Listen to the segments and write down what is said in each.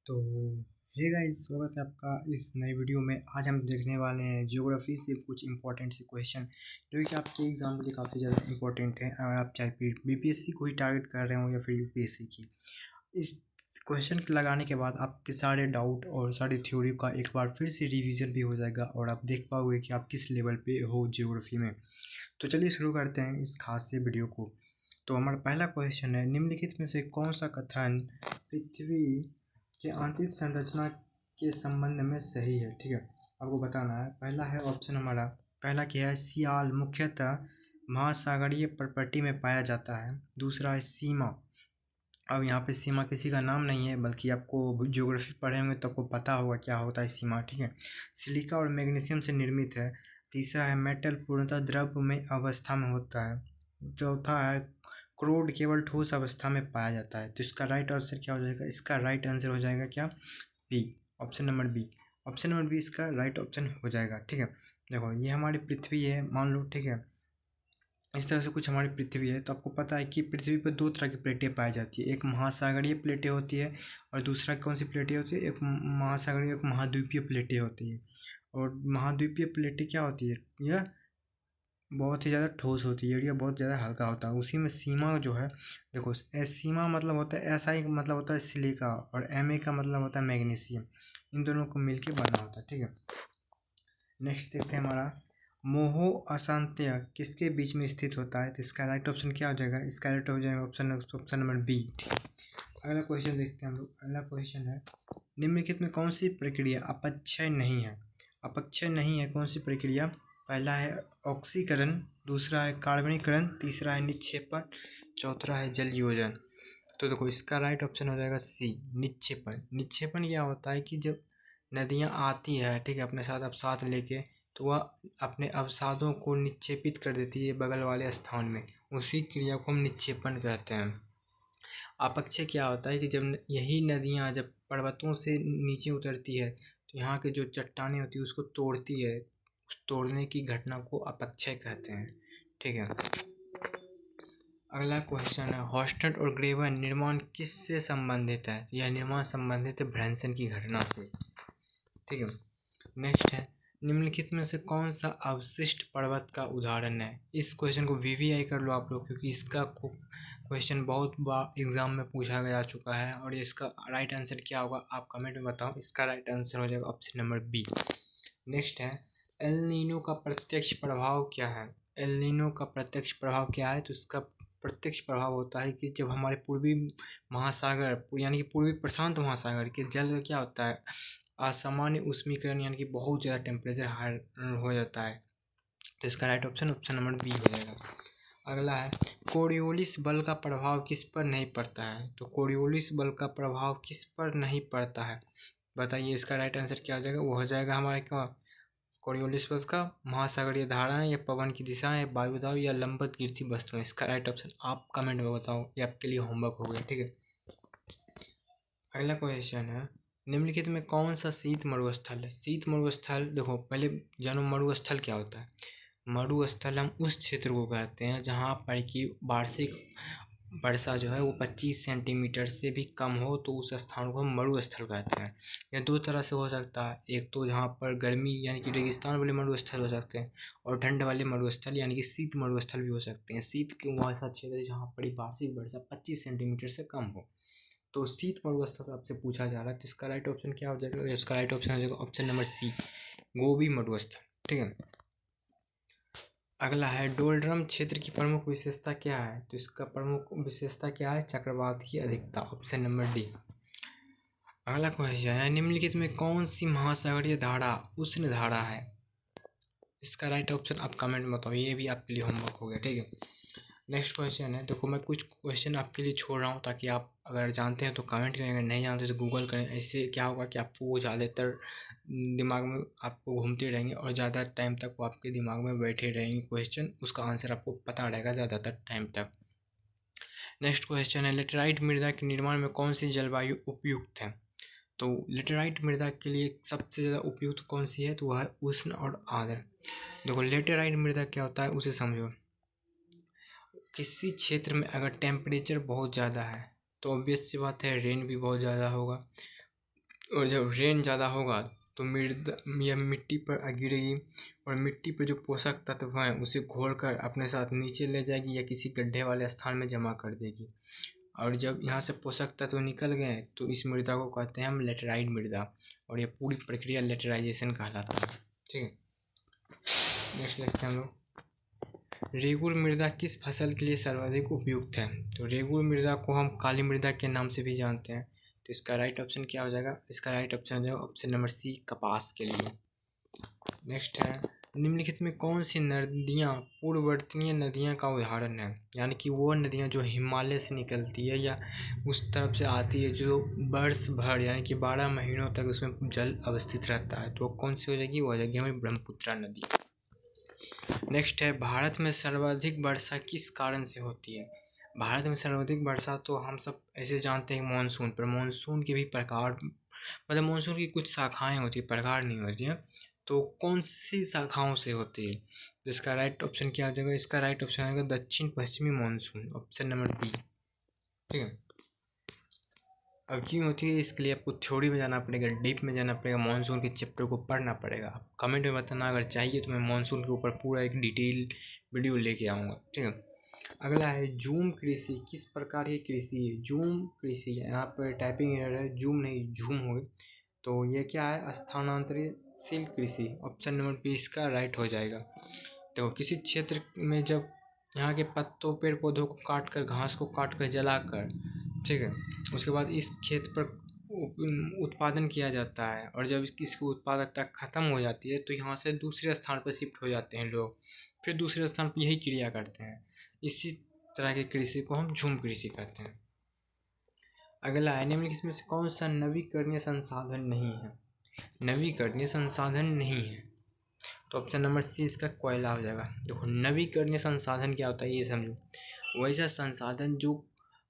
तो hey guys, स्वागत है आपका इस नई वीडियो में। आज हम देखने वाले हैं ज्योग्राफी से कुछ इंपॉर्टेंट से क्वेश्चन जो कि आपके एग्जाम के लिए काफ़ी ज़्यादा इंपॉर्टेंट है। अगर आप चाहे फिर बीपीएससी को ही टारगेट कर रहे हो या फिर यूपीएससी की, इस क्वेश्चन लगाने के बाद आपके सारे डाउट और सारी थ्योरी का एक बार फिर से रिवीजन भी हो जाएगा और आप देख पाओगे कि आप किस लेवल पे हो ज्योग्राफी में। तो चलिए शुरू करते हैं इस खास से वीडियो को। तो हमारा पहला क्वेश्चन है, निम्नलिखित में से कौन सा कथन पृथ्वी के आंतरिक संरचना के संबंध में सही है? ठीक है, आपको बताना है। पहला है ऑप्शन हमारा, पहला क्या है, सियाल मुख्यतः महासागरीय प्रॉपर्टी में पाया जाता है। दूसरा है सीमा। अब यहाँ पे सीमा किसी का नाम नहीं है, बल्कि आपको ज्योग्राफी पढ़े होंगे तो आपको पता होगा क्या होता है सीमा। ठीक है, सिलिका और मैग्नीशियम से निर्मित है। तीसरा है मेटल पूर्णतः द्रव में अवस्था में होता है। चौथा है क्रूड केवल ठोस अवस्था में पाया जाता है। तो इसका राइट आंसर क्या हो जाएगा? इसका राइट आंसर हो जाएगा क्या? B, option number B. Option number B इसका राइट ऑप्शन हो जाएगा। ठीक है, देखो ये हमारी पृथ्वी है, मान लो। ठीक है, इस तरह से कुछ हमारी पृथ्वी है। तो आपको पता है कि पृथ्वी पर दो तरह की प्लेटें पाई जाती है, एक महासागरीय प्लेटें होती है और दूसरा कौन सी प्लेटें होती है? एक महासागरीय, एक महाद्वीपीय प्लेटें होती है। और महाद्वीपीय प्लेटें क्या होती है? यह बहुत ही ज़्यादा ठोस होती है, एरिया बहुत ज़्यादा हल्का होता है। उसी में सीमा जो है, देखो सीमा मतलब होता है, ऐसा ही मतलब होता है सिलिका, और एम का मतलब होता है मैग्नीशियम। इन दोनों को मिलके बना होता है। ठीक है, नेक्स्ट देखते हैं हमारा, मोहो अशांत्य किसके बीच में स्थित होता है? तो इसका राइट ऑप्शन क्या हो जाएगा? इसका राइट हो जाएगा ऑप्शन नंबर बी। अगला क्वेश्चन देखते हैं हम लोग। अगला क्वेश्चन है, निम्नलिखित में कौन सी प्रक्रिया अपक्षय नहीं है? अपक्षय नहीं है कौन सी प्रक्रिया? पहला है ऑक्सीकरण, दूसरा है कार्बनीकरण, तीसरा है निक्षेपण, चौथा है जल योजन। तो देखो इसका राइट ऑप्शन हो जाएगा सी, निक्षेपण। निक्षेपण क्या होता है कि जब नदियाँ आती है, ठीक है, अपने साथ अवसाद लेके, तो वह अपने अवसादों को निक्षेपित कर देती है बगल वाले स्थान में। उसी क्रिया को हम निक्षेपण कहते हैं। अपक्षय क्या होता है कि जब यही नदियाँ जब पर्वतों से नीचे उतरती है तो यहाँ के जो चट्टानें होती है उसको तोड़ती है। उस तोड़ने की घटना को अपक्षय कहते हैं। ठीक है, अगला क्वेश्चन है, हॉस्टन और ग्रेवन निर्माण किससे संबंधित है? यह निर्माण संबंधित है भ्रंशन की घटना से। ठीक है, नेक्स्ट है, निम्नलिखित में से कौन सा अवशिष्ट पर्वत का उदाहरण है? इस क्वेश्चन को वीवीआई कर लो आप लोग, क्योंकि इसका क्वेश्चन बहुत बार एग्जाम में पूछा गया चुका है। और इसका राइट आंसर क्या होगा आप कमेंट में बताओ। इसका राइट आंसर हो जाएगा ऑप्शन नंबर बी। नेक्स्ट है, एल नीनो का प्रत्यक्ष प्रभाव क्या है? एल नीनो का प्रत्यक्ष प्रभाव क्या है? तो इसका प्रत्यक्ष प्रभाव होता है कि जब हमारे पूर्वी महासागर यानी कि पूर्वी प्रशांत महासागर के जल का क्या होता है, असामान्य ऊष्मीकरण, यानी कि बहुत ज़्यादा टेम्परेचर हाई हो जाता है। तो इसका right option option number B हो जाएगा। अगला है, कोरियोलिस बल का प्रभाव किस पर नहीं पड़ता है? तो कोरियोलिस बल का प्रभाव किस पर नहीं पड़ता है? बताइए, इसका राइट आंसर क्या हो जाएगा? वो हो जाएगा हमारे क्या, कोरियोलिस बल का महासागरीय धाराएं या पवन की दिशाएं, वायु दाब या लंबवत गिरती वस्तुएं। इसका राइट ऑप्शन आप कमेंट में बताओ, ये आपके लिए होमवर्क हो गया। ठीक है, अगला क्वेश्चन है, निम्नलिखित में कौन सा शीत मरुस्थल है? शीत मरुस्थल, देखो पहले जानो मरुस्थल क्या होता है। मरुस्थल हम उस क्षेत्र को कहते हैं जहाँ पर की वार्षिक वर्षा जो है वो 25 सेंटीमीटर से भी कम हो, तो उस स्थान को हम मरुस्थल कहते हैं। यह दो तरह से हो सकता है, एक तो जहाँ पर गर्मी यानी कि रेगिस्तान वाले मरुस्थल हो सकते हैं, और ठंड वाले मरुस्थल यानी कि शीत मरुस्थल भी हो सकते हैं। शीत के वो ऐसा क्षेत्र है जहाँ पर वार्षिक वर्षा 25 सेंटीमीटर से कम हो, तो शीत मरुस्थल से आपसे पूछा जा रहा है। तो इसका राइट ऑप्शन क्या हो जाएगा? इसका राइट ऑप्शन हो जाएगा ऑप्शन नंबर सी, गोबी मरुस्थल। ठीक है, अगला है, डोलड्रम क्षेत्र की प्रमुख विशेषता क्या है? तो इसका प्रमुख विशेषता क्या है? चक्रवात की अधिकता, ऑप्शन नंबर डी। अगला क्वेश्चन है, निम्नलिखित में कौन सी महासागरीय धारा उष्ण धारा है? इसका राइट ऑप्शन आप कमेंट में बताओ, ये भी आपके लिए होमवर्क हो गया। ठीक है, नेक्स्ट क्वेश्चन है, देखो मैं कुछ क्वेश्चन आपके लिए छोड़ रहा हूँ ताकि आप अगर जानते हैं तो कमेंट करें, अगर नहीं जानते तो गूगल करें। ऐसे क्या होगा कि आपको वो ज़्यादातर दिमाग में आपको घूमते रहेंगे और ज़्यादा टाइम तक वो आपके दिमाग में बैठे रहेंगे क्वेश्चन, उसका आंसर आपको पता रहेगा ज़्यादातर टाइम तक। नेक्स्ट क्वेश्चन है, लेटेराइट मृदा के निर्माण में कौन सी जलवायु उपयुक्त है? तो लेटेराइट मृदा के लिए सबसे ज़्यादा उपयुक्त कौन सी है? तो वह है उष्ण और आर्द्र। देखो लेटेराइट मृदा क्या होता है उसे समझो। किसी क्षेत्र में अगर टेम्परेचर बहुत ज़्यादा है तो ऑब्वियस सी बात है रेन भी बहुत ज़्यादा होगा। और जब रेन ज़्यादा होगा तो मृदा यह मिट्टी पर गिरेगी और मिट्टी पर जो पोषक तत्व हैं उसे घोल कर अपने साथ नीचे ले जाएगी या किसी गड्ढे वाले स्थान में जमा कर देगी। और जब यहाँ से पोषक तत्व निकल गए तो इस मृदा को कहते हैं हम लेटराइट मृदा, और ये पूरी प्रक्रिया लेटराइजेशन कहलाता है। ठीक है, नेक्स्ट देखते हैं हम लोग, रेगुल मृदा किस फसल के लिए सर्वाधिक उपयुक्त है? तो रेगुल मृदा को हम काली मृदा के नाम से भी जानते हैं। तो इसका राइट ऑप्शन क्या हो जाएगा? इसका राइट ऑप्शन हो जाएगा ऑप्शन नंबर सी, कपास के लिए। नेक्स्ट है, निम्नलिखित में कौन सी नदियाँ पूर्ववर्तीय नदियाँ का उदाहरण है? यानी कि वो नदियाँ जो हिमालय से निकलती है या उस तरफ से आती है जो वर्ष भर यानी कि 12 महीनों तक उसमें जल अवस्थित रहता है, तो वो कौन सी हो जाएगी? वो हो जाएगी हमारी ब्रह्मपुत्रा नदी। नेक्स्ट है, भारत में सर्वाधिक वर्षा किस कारण से होती है? भारत में सर्वाधिक वर्षा तो हम सब ऐसे जानते हैं मानसून पर, मानसून के भी प्रकार, मतलब मानसून की कुछ शाखाएं होती है, प्रकार नहीं होती है। तो कौन सी शाखाओं से होती है? इसका राइट ऑप्शन क्या हो जाएगा? इसका राइट ऑप्शन आएगा दक्षिण पश्चिमी मानसून, ऑप्शन नंबर बी। ठीक है, अब क्यों होती है इसके लिए आपको थ्योरी में जाना पड़ेगा, डीप में जाना पड़ेगा, मानसून के चैप्टर को पढ़ना पड़ेगा। आप कमेंट में बताना, अगर चाहिए तो मैं मानसून के ऊपर पूरा एक डिटेल वीडियो लेके आऊँगा। ठीक है, अगला है, जूम कृषि किस प्रकार की कृषि है? जूम कृषि, यहाँ पर टाइपिंग एरर है, जूम नहीं जूम हो, तो ये क्या है? स्थानांतरित कृषि, ऑप्शन नंबर बी इसका राइट हो जाएगा। तो किसी क्षेत्र में जब यहाँ के पत्तों पेड़ पौधों को काट कर, घास को काट कर जलाकर, ठीक है, उसके बाद इस खेत पर उत्पादन किया जाता है, और जब इसकी उत्पादकता खत्म हो जाती है तो यहाँ से दूसरे स्थान पर शिफ्ट हो जाते हैं लोग, फिर दूसरे स्थान पर यही क्रिया करते हैं। इसी तरह की कृषि को हम झूम कृषि कहते हैं। अगला है, निम्नलिखित में से कौन सा नवीकरणीय संसाधन नहीं है? नवीकरणीय संसाधन नहीं है तो ऑप्शन नंबर सी इसका कोयला हो जाएगा। देखो, नवीकरणीय संसाधन क्या होता है ये समझो, वैसा संसाधन जो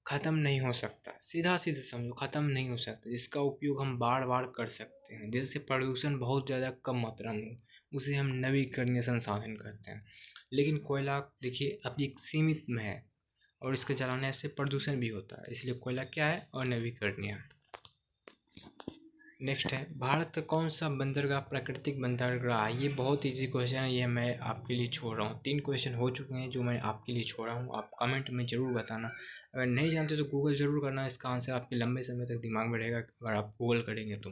ख़त्म नहीं हो सकता, सीधा सीधा समझो, ख़त्म नहीं हो सकता, जिसका उपयोग हम बार बार कर सकते हैं, जिससे प्रदूषण बहुत ज़्यादा कम मात्रा में हो, उसे हम नवीकरणीय संसाधन कहते हैं। लेकिन कोयला देखिए अभी एक सीमित में है और इसके जलाने से प्रदूषण भी होता है, इसलिए कोयला क्या है? अनवीकरणीय है। नेक्स्ट है, भारत का कौन सा बंदरगाह प्राकृतिक बंदरगाह है? ये बहुत इजी क्वेश्चन है, ये मैं आपके लिए छोड़ रहा हूँ। 3 क्वेश्चन हो चुके हैं जो मैं आपके लिए छोड़ा हूँ, आप कमेंट में ज़रूर बताना। अगर नहीं जानते तो गूगल ज़रूर करना, इसका आंसर आपके लंबे समय तक दिमाग में रहेगा अगर आप गूगल करेंगे तो,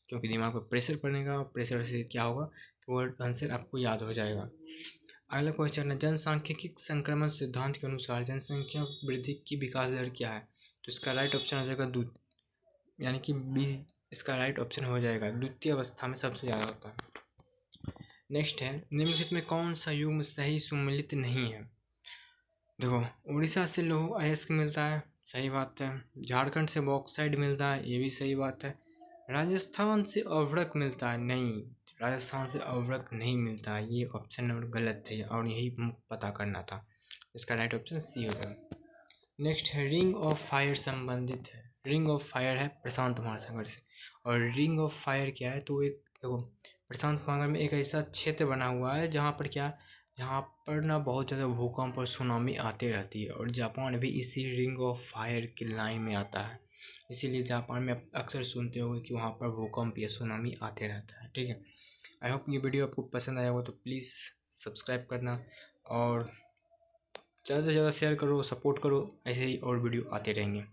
क्योंकि दिमाग पर प्रेशर पड़ेगा और प्रेशर से क्या होगा कि वो आंसर आपको याद हो जाएगा। अगला क्वेश्चन है, जनसांख्यिकी संक्रमण सिद्धांत के अनुसार जनसंख्या वृद्धि की विकास दर क्या है? तो इसका राइट ऑप्शन हो जाएगा दूध, यानी कि बी इसका राइट ऑप्शन हो जाएगा, द्वितीय अवस्था में सबसे ज़्यादा होता है। नेक्स्ट है, निम्नलिखित में कौन सा युग्म सही सुमेलित नहीं है? देखो, उड़ीसा से लौह अयस्क मिलता है, सही बात है। झारखंड से बॉक्साइट मिलता है, ये भी सही बात है। राजस्थान से अवरक मिलता है, नहीं, राजस्थान से अवरक नहीं मिलता है, ये ऑप्शन नंबर गलत है और यही पता करना था। इसका राइट ऑप्शन सी होगा। नेक्स्ट है, रिंग ऑफ फायर संबंधित है, रिंग ऑफ फायर है प्रशांत महासागर से, और रिंग ऑफ फायर क्या है? तो एक देखो, प्रशांत महासागर में एक ऐसा क्षेत्र बना हुआ है जहाँ पर क्या, जहाँ पर ना बहुत ज़्यादा भूकंप और सुनामी आती रहती है, और जापान भी इसी रिंग ऑफ फायर की लाइन में आता है, इसीलिए जापान में आप अक्सर सुनते होंगे कि वहाँ पर भूकंप या सुनामी आते रहता है। ठीक है, आई होप ये वीडियो आपको पसंद आया हो तो प्लीज़ सब्सक्राइब करना और ज़्यादा से ज़्यादा शेयर करो, सपोर्ट करो, ऐसे ही और वीडियो आते रहेंगे।